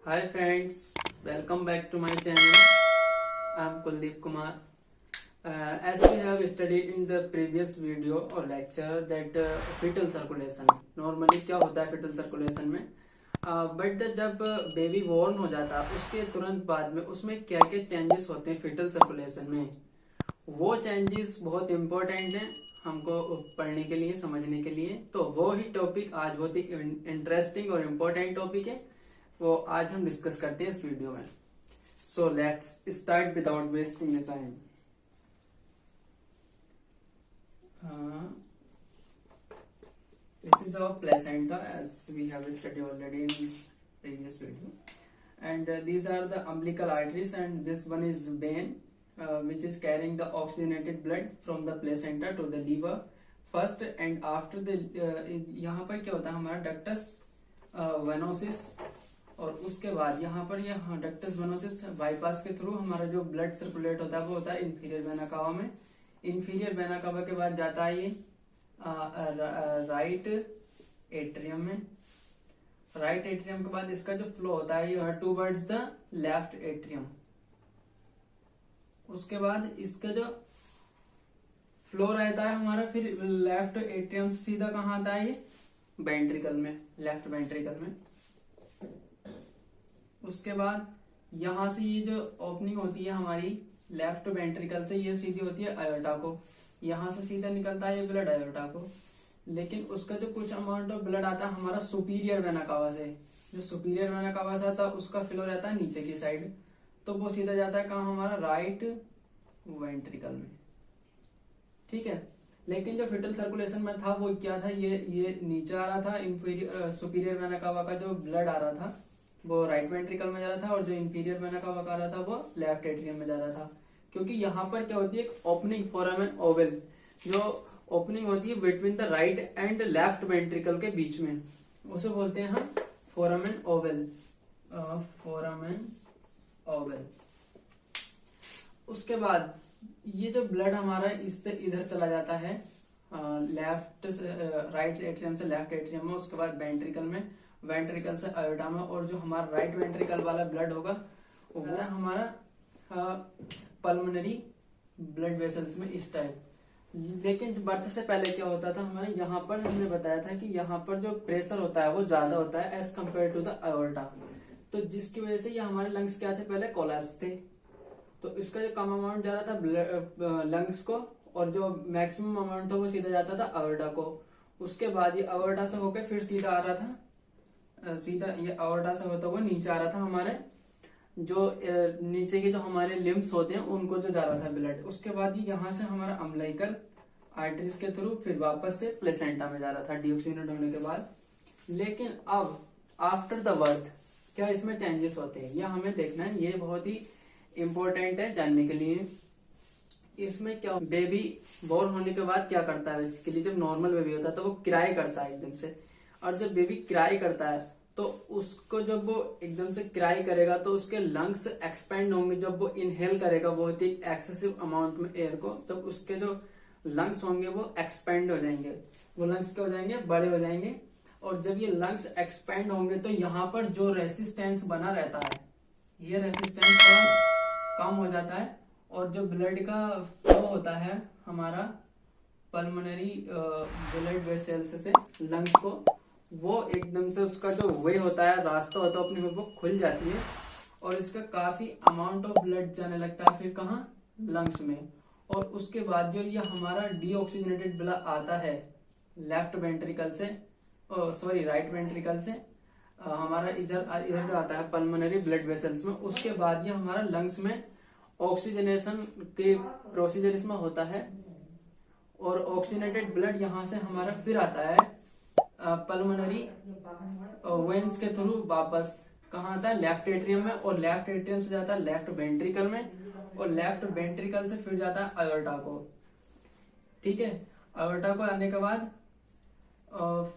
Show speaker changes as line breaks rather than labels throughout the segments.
Hi friends, welcome back to my channel. I am Kuldeep Kumar. As we have studied in the previous video or lecture that fetal circulation. Normally क्या होता है fetal circulation में? But जब baby born हो जाता है उसके तुरंत बाद में उसमें क्या क्या चेंजेस होते हैं fetal circulation में, वो चेंजेस बहुत इम्पोर्टेंट हैं हमको पढ़ने के लिए, समझने के लिए। तो वो ही टॉपिक आज बहुत ही इंटरेस्टिंग और इम्पोर्टेंट टॉपिक है, वो आज हम डिस्कस करते हैं इस वीडियो में। So let's start without wasting the time. This is our placenta as we have studied already in previous video, and these are the umbilical arteries, and this one is vein which is carrying the oxygenated blood from the placenta to the liver first, and after the यहाँ पर क्या होता है हमारा ductus venosus, और उसके बाद यहाँ पर यह डक्टस वेनोसिस बाईपास के थ्रू हमारा जो ब्लड सर्कुलेट होता है वो होता है इंफीरियर वेना कावा में। इंफीरियर वेना कावा के बाद जाता है ये राइट एट्रियम में। राइट एट्रियम के बाद इसका जो फ्लो होता है ये टूवर्ड्स द लेफ्ट एट्रियम। उसके बाद इसका जो फ्लो रहता है हमारा फिर लेफ्ट एट्रियम से सीधा कहाँ आता है ये वेंट्रिकल में, लेफ्ट वेंट्रिकल में। उसके बाद यहाँ से ये जो ओपनिंग होती है हमारी लेफ्ट वेंट्रिकल से, ये सीधी होती है आयोटा को, यहाँ से सीधा निकलता है ये ब्लड आयोटा को। लेकिन उसका जो कुछ अमाउंट ऑफ ब्लड आता है हमारा सुपीरियर वेना कावा से, जो सुपीरियर वेना कावा से आता है उसका फ्लो रहता है नीचे की साइड, तो वो सीधा जाता है कहाँ हमारा राइट वेंट्रिकल में। ठीक है, लेकिन जो फिटल सर्कुलेशन में था वो क्या था, ये नीचे आ रहा था, इंफीरियर सुपीरियर वेना कावा का जो ब्लड आ रहा था वो राइट वेंट्रिकल में जा रहा था, और जो इंफीरियर वेना कावा का आ रहा था वो लेफ्ट एट्रियम में जा रहा था। क्योंकि यहाँ पर क्या होती है एक ओपनिंग फोरामेन ओवल, जो ओपनिंग होती है between the right and left ventricle के बीच में, उसे बोलते हैं हम फोरामेन ओवल, फोरामेन ओवल। उसके बाद ये जो ब्लड हमारा इससे इधर चला जाता है लेफ्ट राइट एट्रियम से लेफ्ट एट्रियम में, उसके बाद वेंट्रिकल में, वेंट्रिकल से आयोटा में, और जो हमारा राइट वेंट्रिकल वाला ब्लड होगा वो हमारा पल्मोनरी ब्लड वेसल्स में इस टाइप। लेकिन बर्थ से पहले क्या होता था हमारे यहाँ पर, हमने बताया था कि यहाँ पर जो प्रेशर होता है वो ज्यादा होता है एज कम्पेयर टू द आयोर्टा, तो जिसकी वजह से ये हमारे लंग्स क्या थे, पहले कोलैप्स थे, तो इसका जो कम अमाउंट जा रहा था लंग्स को, और जो मैक्सिमम अमाउंट था वो सीधा जाता था आयोर्टा को। उसके बाद ये आयोर्टा से होकर फिर सीधा आ रहा था, सीधा ये आयोर्टा से होता हुआ नीचे आ रहा था हमारे जो नीचे के जो हमारे लिम्स होते हैं उनको जो जा रहा था ब्लड। उसके बाद ये यहाँ से हमारा अम्बिलिकल आर्टरीज के थ्रू फिर वापस से प्लेसेंटा में जा रहा था डीऑक्सीजनेट होने के बाद। लेकिन अब आफ्टर द बर्थ क्या इसमें चेंजेस होते हैं, यह हमें देखना है, ये बहुत ही इम्पोर्टेंट है जानने के लिए। इसमें क्या बेबी बोर्न होने के बाद क्या करता है, बेसिकली जब नॉर्मल बेबी होता है तो वो क्राई करता है एकदम से, और जब बेबी क्राई करता है तो उसको जब वो एकदम से क्राई करेगा तो उसके लंग्स एक्सपेंड होंगे, जब वो इनहेल करेगा बहुत ही एक्सेसिव अमाउंट में एयर को, तब उसके जो लंग्स होंगे वो एक्सपेंड हो जाएंगे, वो लंग्स क्या हो जाएंगे, बड़े हो जाएंगे। और जब ये लंग्स एक्सपेंड होंगे तो यहाँ पर जो रेसिस्टेंस बना रहता है ये रेसिस्टेंस थोड़ा कम हो जाता है, और जो ब्लड का फ्लो होता है हमारा पल्मोनरी ब्लड वेसल्स से लंग्स को, वो एकदम से उसका जो वे होता है, रास्ता होता है अपनी वो खुल जाती है, और इसका काफी अमाउंट ऑफ ब्लड जाने लगता है फिर कहाँ, लंग्स में। और उसके बाद जो ये हमारा डीऑक्सीजनेटेड ब्लड आता है लेफ्ट वेंट्रिकल से, सॉरी राइट वेंट्रिकल से, हमारा इधर इधर जो आता है पल्मोनरी ब्लड वेसल्स में, उसके बाद ये हमारा लंग्स में ऑक्सीजनेशन के प्रोसीजर इसमें होता है, और ऑक्सीजनेटेड ब्लड यहाँ से हमारा फिर आता है पल्मोनरी वेन्स के थ्रू वापस कहाँ आता है, लेफ्ट एट्रियम में, और लेफ्ट एट्रियम से जाता है लेफ्ट वेंट्रिकल में, और लेफ्ट वेंट्रिकल से फिर जाता है आयोर्टा को। ठीक है, आयोर्टा को आने के बाद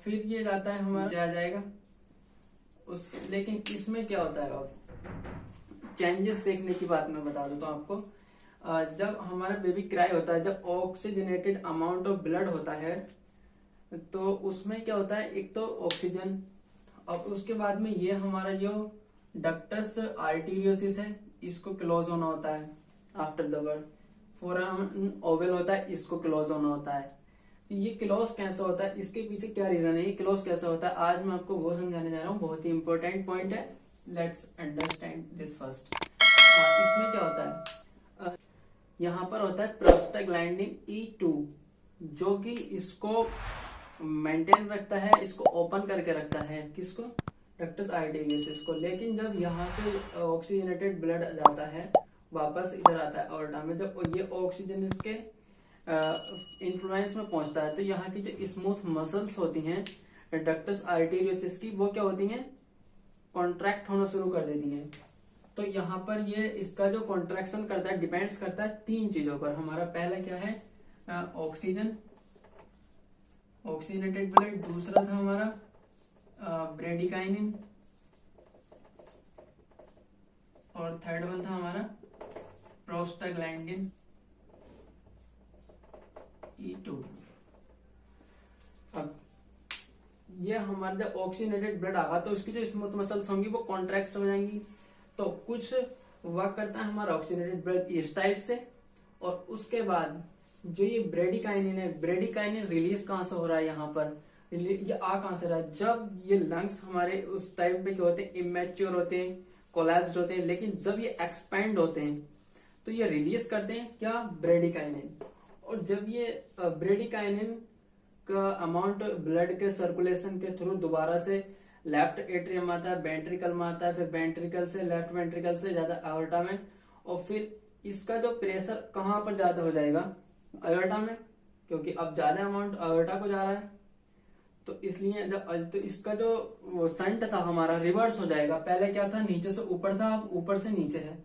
फिर ये जाता है हमारा आ जाएगा लेकिन इसमें क्या होता है, अब चेंजेस देखने की बात मैं बता दूं तो आपको, जब हमारा बेबी क्राई होता है, जब ऑक्सीजनेटेड अमाउंट ऑफ ब्लड होता है तो उसमें क्या होता है, एक तो ऑक्सीजन, और उसके बाद में ये हमारा जो डक्टस आर्टीरियोसिस है, इसको क्लोज होना होता है after the birth. Foramen Oval होता है, इसको क्लोज होना होता है। ये क्लोज कैसा होता है, इसके पीछे क्या रीजन है, ये क्लोज कैसा होता है, आज मैं आपको वो समझाने जा रहा हूँ। बहुत ही इंपॉर्टेंट पॉइंट है, लेट्स अंडरस्टैंड दिस फर्स्ट। इसमें क्या होता है, यहाँ पर होता है प्रोस्टाग्लैंडिन E2, जो कि इसको मेंटेन रखता है, इसको ओपन करके रखता है, किसको, डक्टस आर्टेरियोसिस को। लेकिन जब यहाँ से ऑक्सीजनेटेड ब्लड जाता है वापस इधर आता है ऑर्टा में, जब ये ऑक्सीजन इसके इन्फ्लुएंस में पहुंचता है, तो यहाँ की जो स्मूथ मसल्स होती हैं डक्टस आर्टेरियोसिस की, वो क्या होती हैं, कॉन्ट्रैक्ट होना शुरू कर देती हैं। तो यहाँ पर ये इसका जो कॉन्ट्रैक्शन करता है डिपेंड्स करता है 3 चीजों पर। हमारा पहला क्या है, ऑक्सीजन, ऑक्सीजनेटेड ब्लड। दूसरा था हमारा ब्रेडिकाइनिन, और थर्ड वन था हमारा प्रोस्टाग्लैंडिन E2। अब ये हमारा जब ऑक्सीजनेटेड ब्लड आगा तो उसकी जो स्मूथ मसल्स होंगी वो कॉन्ट्रैक्ट हो जाएंगी। तो कुछ वर्क करता है हमारा ऑक्सीजनेटेड ब्लड इस टाइप से, और उसके बाद जो ये ब्रेडिकाइनिन है, ब्रेडिकाइनिन रिलीज कहाँ से हो रहा है, यहाँ पर ये आ कहाँ से रहा है, जब ये लंग्स हमारे उस टाइप पे क्या होते हैं, इमेच्योर होते हैं, कोलैप्स्ड होते हैं, लेकिन जब ये एक्सपैंड होते हैं तो ये रिलीज करते हैं क्या, ब्रेडिकाइनिन। और जब ये ब्रेडिकाइनिन का अमाउंट ब्लड के सर्कुलेशन के थ्रू दोबारा से लेफ्ट एट्रियम आता है, वेंट्रिकल में आता है, फिर वेंट्रिकल से लेफ्ट वेंट्रिकल से ज्यादा अयोर्टा में, और फिर इसका जो प्रेशर कहाँ पर ज्यादा हो जाएगा, अयोर्टा में, क्योंकि अब ज्यादा अमाउंट अयोर्टा को जा रहा है। तो इसलिए जब तो इसका जो वो संट था हमारा रिवर्स हो जाएगा। पहले क्या था, नीचे से ऊपर था, अब ऊपर से नीचे है।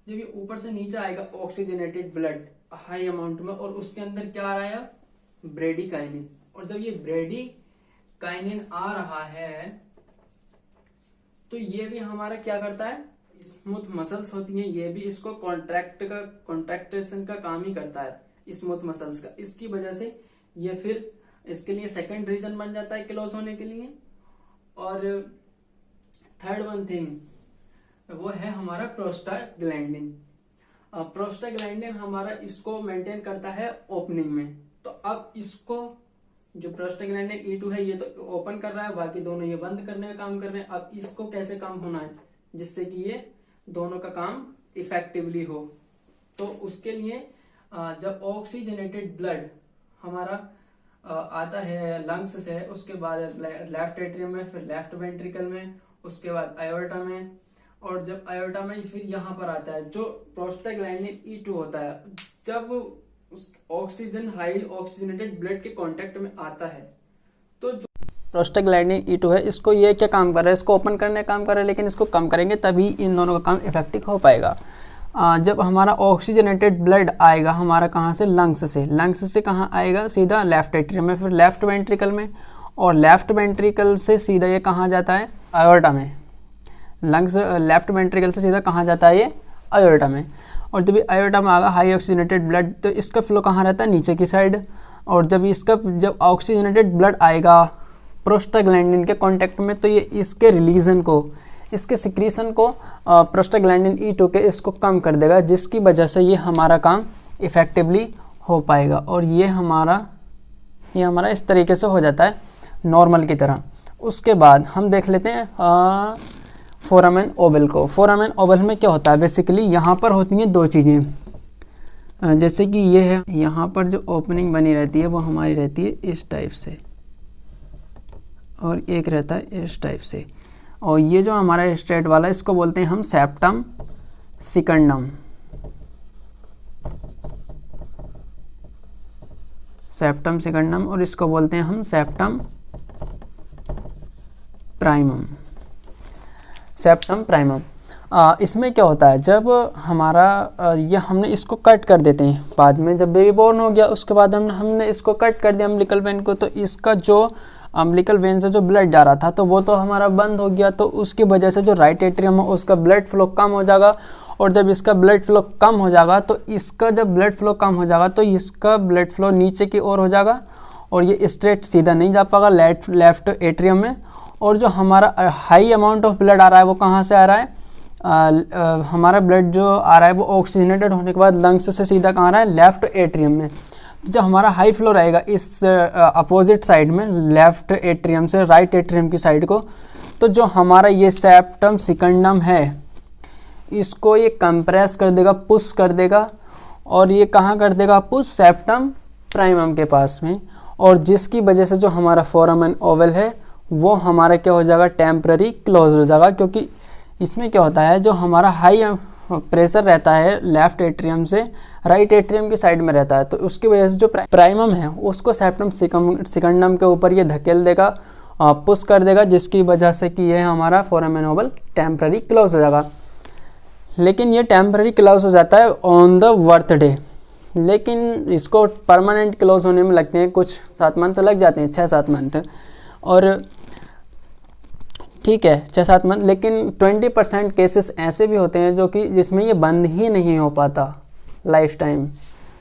जब ये ऊपर से नीचे आएगा ऑक्सीजनेटेड ब्लड हाई अमाउंट में, और उसके अंदर क्या आ रहा है, ब्रेडिकाइनिन। और जब ये ब्रेडिकाइनिन आ रहा है तो ये भी हमारा क्या करता है, स्मूथ मसल्स होती हैं, ये भी इसको कॉन्ट्रैक्टेशन का काम ही करता है, स्मूथ मसल्स का। इसकी वजह से ये फिर इसके लिए सेकंड रीजन बन जाता है क्लोज होने के लिए। और थर्ड वन थिंग वो है हमारा प्रोस्टाग्लैंडिन। प्रोस्टाग्लैंडिन हमारा इसको मेंटेन करता है ओपनिंग में। तो अब इसको जो प्रोस्टाग्लैंडिन E2 है ये तो ओपन कर रहा है, बाकी दोनों ये बंद करने का काम कर रहे हैं। अब इसको कैसे काम होना है जिससे कि ये दोनों का काम इफेक्टिवली हो, तो उसके लिए जब ऑक्सीजनेटेड ब्लड हमारा आता है लंग्स से, उसके बाद लेफ्ट एट्रियम में, फिर लेफ्ट वेंट्रिकल में, उसके बाद आयोर्टा में, और जब आयोर्टा में फिर यहाँ पर आता है जो प्रोस्टाग्लैंडिन E2 होता है। जब उस ऑक्सीजन हाई ऑक्सीजनेटेड ब्लड के कांटेक्ट में आता है तो जो प्रोस्टाग्लैंडिन E2 है, इसको ये क्या काम कर रहा है, इसको ओपन करने का काम कर रहा है, लेकिन इसको कम करेंगे तभी इन दोनों का काम इफेक्टिव हो पाएगा। जब हमारा ऑक्सीजनेटेड ब्लड आएगा हमारा कहाँ से, लंग्स से कहाँ आएगा, सीधा लेफ्ट एट्रियम में, फिर लेफ्ट वेंट्रिकल में, और लेफ्ट वेंट्रिकल से सीधा ये कहाँ जाता है, आयोर्टा में। लंग्स लेफ्ट वेंट्रिकल से सीधा कहाँ जाता है, ये आयोर्टा में। और जब आयोर्टा में आएगा हाई ऑक्सीजनेटेड ब्लड, तो इसका फ्लो कहाँ रहता है, नीचे की साइड। और जब ऑक्सीजनेटेड ब्लड आएगा प्रोस्टाग्लैंडिन के कांटेक्ट में, तो ये इसके रिलीजन को, इसके सिक्रीशन को प्रोस्टाग्लैंडिन E2 के इसको कम कर देगा, जिसकी वजह से ये हमारा काम इफेक्टिवली हो पाएगा। और ये हमारा इस तरीके से हो जाता है नॉर्मल की तरह। उसके बाद हम देख लेते हैं फोरामेन ओवल को। फोरामेन ओवल में क्या होता है, बेसिकली यहाँ पर होती हैं 2 चीज़ें, जैसे कि ये है, यहाँ पर जो ओपनिंग बनी रहती है वो हमारी रहती है इस टाइप से, और एक रहता है इस टाइप से। और ये जो हमारा स्ट्रेट वाला इसको बोलते हैं हम सेप्टम सिकंडम, सेप्टम सिकंडम, और इसको बोलते हैं हम सेप्टम प्राइमम, सेप्टम प्राइमम। इसमें क्या होता है, जब हमारा ये हमने इसको कट कर देते हैं बाद में, जब बेबी बॉर्न हो गया उसके बाद हमने इसको कट कर दिया अम्बिलिकल वेन को, तो इसका जो अम्बिलिकल वेन से जो ब्लड जा रहा था तो वो तो हमारा बंद हो गया। तो उसकी वजह से जो राइट एट्रियम है उसका ब्लड फ्लो कम हो जाएगा, और जब इसका ब्लड फ्लो कम हो जाएगा तो इसका जब ब्लड फ्लो कम हो जाएगा तो इसका ब्लड फ्लो नीचे की ओर हो जाएगा, और ये स्ट्रेट सीधा नहीं जा पाएगा लेफ्ट एट्रियम में। और जो हमारा हाई अमाउंट ऑफ ब्लड आ रहा है वो कहाँ से आ रहा है, हमारा ब्लड जो आ रहा है वो ऑक्सीजनेटेड होने के बाद लंग्स से सीधा कहाँ आ रहा है, लेफ्ट एट्रियम में। तो जब हमारा हाई फ्लो रहेगा इस अपोजिट साइड में, लेफ्ट एट्रियम से राइट एट्रियम की साइड को, तो जो हमारा ये सेप्टम सिकंडम है इसको ये कंप्रेस कर देगा, पुश कर देगा, और ये कहाँ कर देगा पुश, सेप्टम प्राइमम के पास में, और जिसकी वजह से जो हमारा फोरामेन ओवल है वो हमारा क्या हो जाएगा, टेम्पररी क्लोज हो जाएगा। क्योंकि इसमें क्या होता है, जो हमारा हाई प्रेशर रहता है लेफ्ट एट्रियम से राइट एट्रियम की साइड में रहता है, तो उसकी वजह से जो प्राइमम है उसको सेप्टम सिकंडम के ऊपर ये धकेल देगा, पुश कर देगा, जिसकी वजह से कि ये हमारा फोरामेन ओवल टेम्पररी क्लोज हो जाएगा। लेकिन ये टेम्पररी क्लोज हो जाता है ऑन द बर्थ डे, लेकिन इसको परमानेंट क्लोज होने में लगते हैं कुछ 7 मंथ लग जाते हैं, 6-7 मंथ, और ठीक है 6-7 मंथ। लेकिन 20% केसेस ऐसे भी होते हैं जो कि जिसमें ये बंद ही नहीं हो पाता लाइफ टाइम।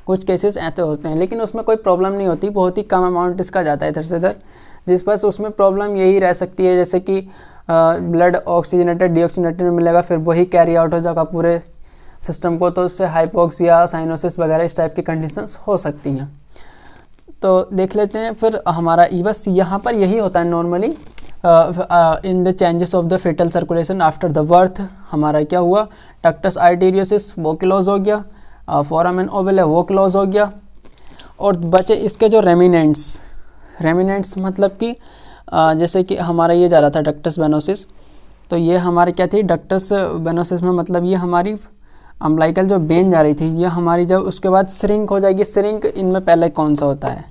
कुछ केसेस ऐसे होते हैं लेकिन उसमें कोई प्रॉब्लम नहीं होती, बहुत ही कम अमाउंट इसका जाता है इधर से इधर। जिस बस उसमें प्रॉब्लम यही रह सकती है जैसे कि ब्लड ऑक्सीजनेटेड डीऑक्सीजनेटेड में मिलेगा, फिर वही कैरी आउट हो जाएगा पूरे सिस्टम को, तो उससे हाइपोक्सिया, साइनोसिस वगैरह इस टाइप की कंडीशंस हो सकती हैं। तो देख लेते हैं फिर हमारा बस यहाँ पर यही होता है normally in the changes of the foetal circulation after the birth. हमारा क्या हुआ, डक्टस आर्टेरियोसिस वो क्लोज हो गया, फोरामेन ओवल है वो क्लोज हो गया, और बचे इसके जो रेमिनेंट्स मतलब कि जैसे कि हमारा ये जा रहा था डक्टस वेनोसिस, तो ये हमारी क्या थी, डक्टस वेनोसिस में मतलब ये हमारी अम्बलाइकल जो वेन जा रही थी ये हमारी जब उसके बाद श्रिंक हो जाएगी। श्रिंक इनमें पहले कौन सा होता है,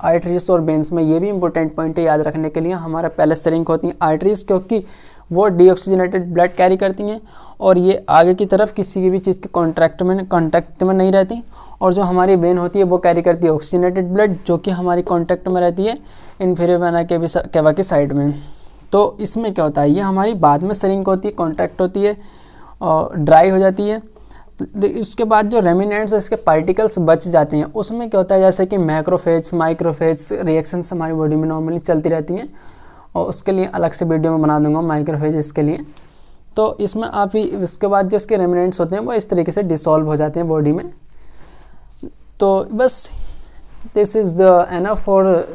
आर्टरीज और वेन्स में। ये भी इंपॉर्टेंट पॉइंट है याद रखने के लिए, हमारा पहले श्रिंक होती हैं आर्टरीज क्योंकि वो डीऑक्सीजनेटेड ब्लड कैरी करती हैं और ये आगे की तरफ किसी भी चीज़ के कॉन्टैक्ट में नहीं रहती, और जो हमारी वेन होती है वो कैरी करती है ऑक्सीजनेटेड ब्लड जो कि हमारी कॉन्टैक्ट में रहती है इन्फीरियर वेना केवा की साइड में। तो इसमें क्या होता है, ये हमारी बाद में श्रिंक होती है, कॉन्ट्रैक्ट होती है और ड्राई हो जाती है। उसके बाद जो रेमिनेंट्स इसके पार्टिकल्स बच जाते हैं उसमें क्या होता है, जैसे कि मैक्रोफेज माइक्रोफेज रिएक्शंस हमारी बॉडी में नॉर्मली चलती रहती हैं, और उसके लिए अलग से वीडियो में बना दूंगा माइक्रोफेज के लिए। तो इसमें आप ही इसके बाद जो इसके रेमिनेंट्स होते हैं वो इस तरीके से डिसॉल्व हो जाते हैं बॉडी में। तो बस this is the enough for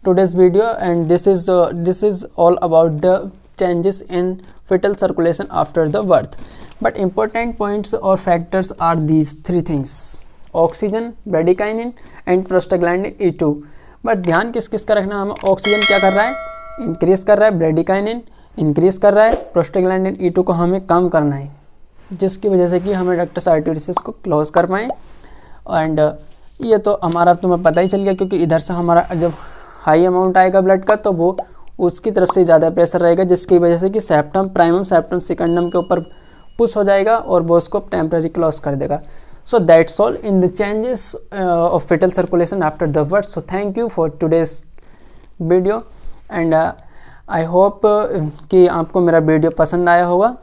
today's video, and this is all about the changes in fetal circulation after the birth. But important points or factors are these 3 things: oxygen, bradykinin and prostaglandin E2। But ध्यान किस किस का रखना, हमें oxygen क्या कर रहा है, इंक्रीज कर रहा है, ब्रेडिकाइनिन इंक्रीज कर रहा है, प्रोस्टाग्लैंडिन E2 को हमें कम करना है, जिसकी वजह से कि हमें डक्टस आर्टेरियोसिस को क्लोज कर पाएँ। एंड ये तो हमारा तुम्हें पता ही चल गया क्योंकि इधर से हमारा जब हाई अमाउंट आएगा ब्लड का तो वो उसकी तरफ से ज़्यादा प्रेशर रहेगा, जिसकी वजह से कि सेप्टम प्राइमम सेप्टम सिकंडम के ऊपर पुश हो जाएगा और वो उसको टेम्पररी क्लोज कर देगा। So that's all in the changes of fetal circulation after the birth. So thank you for today's video, and I hope कि आपको मेरा वीडियो पसंद आया होगा।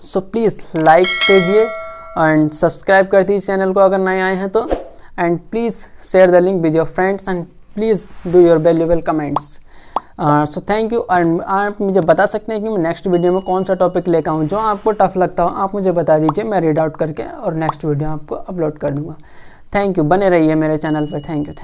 सो प्लीज़ लाइक कीजिए एंड सब्सक्राइब कर दीजिए चैनल को अगर नए आए हैं तो, and please share the link with your friends and please do your valuable comments. So thank you. And आप मुझे बता सकते हैं कि मैं नेक्स्ट वीडियो में कौन सा टॉपिक लेकर आऊँ, जो आपको टफ लगता हो आप मुझे बता दीजिए, मैं रीड आउट करके और नेक्स्ट वीडियो आपको अपलोड कर दूँगा। थैंक यू, बने रहिए मेरे चैनल पर। Thank you.